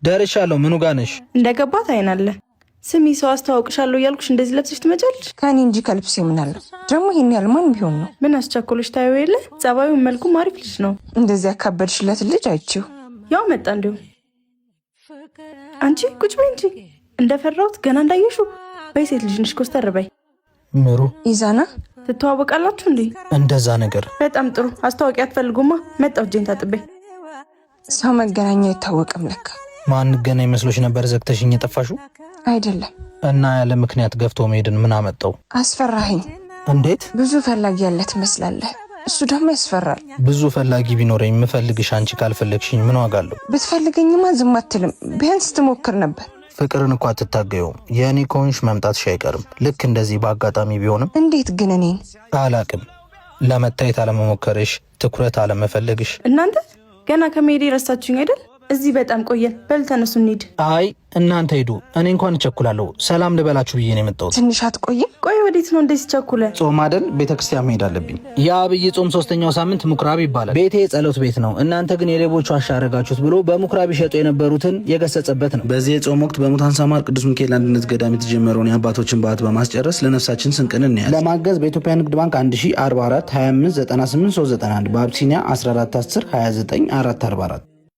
ደርሻለሁ። ምኑ ጋር ነሽ? እንደገባት አይናለ ስሚ ሰው አስተዋውቅሻለሁ እያልኩሽ እንደዚህ ለብሰሽ ትመጫለሽ? ከኔ እንጂ ከልብስ የምናለው ደግሞ ይሄን ያህል ማን ቢሆን ነው? ምን አስቸኮለሽ? ታየው የለ ጸባዩን መልኩም አሪፍ ልጅ ነው። እንደዚህ ያካበድሽለት ልጅ አይቼው ያው መጣ። እንዲሁ አንቺ ቁጭ በይ እንጂ እንደፈራሁት ገና እንዳየሹ በይ። ሴት ልጅ ነሽ፣ ኮስተር በይ። ምሩ ኢዛና ትተዋወቃላችሁ እንዴ? እንደዛ ነገር። በጣም ጥሩ። አስተዋውቂ አትፈልጉማ? መጣሁ እጄን ታጥቤ። ሰው መገናኛ አይታወቅም ለካ። ማን ገናኝ መስሎሽ ነበር ዘግተሽኝ የጠፋሽው? አይደለም። እና ያለ ምክንያት ገፍቶ መሄድን ምን አመጣው? አስፈራኸኝ። እንዴት? ብዙ ፈላጊ ያለ ትመስላለህ። እሱ ደግሞ ያስፈራል። ብዙ ፈላጊ ቢኖረኝ የምፈልግሽ አንቺ ካልፈለግሽኝ ምን ዋጋ አለው? ብትፈልገኝማ ዝም አትልም። ቢያንስ ትሞክር ነበር። ፍቅርን እኮ አትታገዩም። የእኔ ከሆንሽ መምጣትሽ አይቀርም። ልክ እንደዚህ በአጋጣሚ ቢሆንም። እንዴት ግን? እኔን አላቅም። ለመታየት አለመሞከርሽ፣ ትኩረት አለመፈለግሽ። እናንተ ገና ከመሄዴ ረሳችሁኝ አይደል? እዚህ በጣም ቆየን። በል ተነሱ እንሂድ። አይ እናንተ ሄዱ፣ እኔ እንኳን እቸኩላለሁ። ሰላም ልበላችሁ ብዬ ነው የመጣሁት። ትንሽ አትቆይም? ቆይ ወዴት ነው እንደዚህ ቸኩለ? ጾም አይደል? ቤተክርስቲያን መሄድ አለብኝ። የአብይ ጾም 3ኛው ሳምንት ምኩራብ ይባላል። ቤቴ የጸሎት ቤት ነው። እናንተ ግን የሌቦቹ ዋሻ አረጋችሁት ብሎ በምኩራብ ይሸጡ የነበሩትን የገሰጸበት ነው። በዚህ የጾም ወቅት በሙታን ሳማር ቅዱስ ሚካኤል አንድነት ገዳም የተጀመረውን የአባቶችን በዓት በማስጨረስ ለነፍሳችን ስንቅን እንያዝ። ለማገዝ በኢትዮጵያ ንግድ ባንክ 1044 25 98 391 በአብሲኒያ 14 10 29 444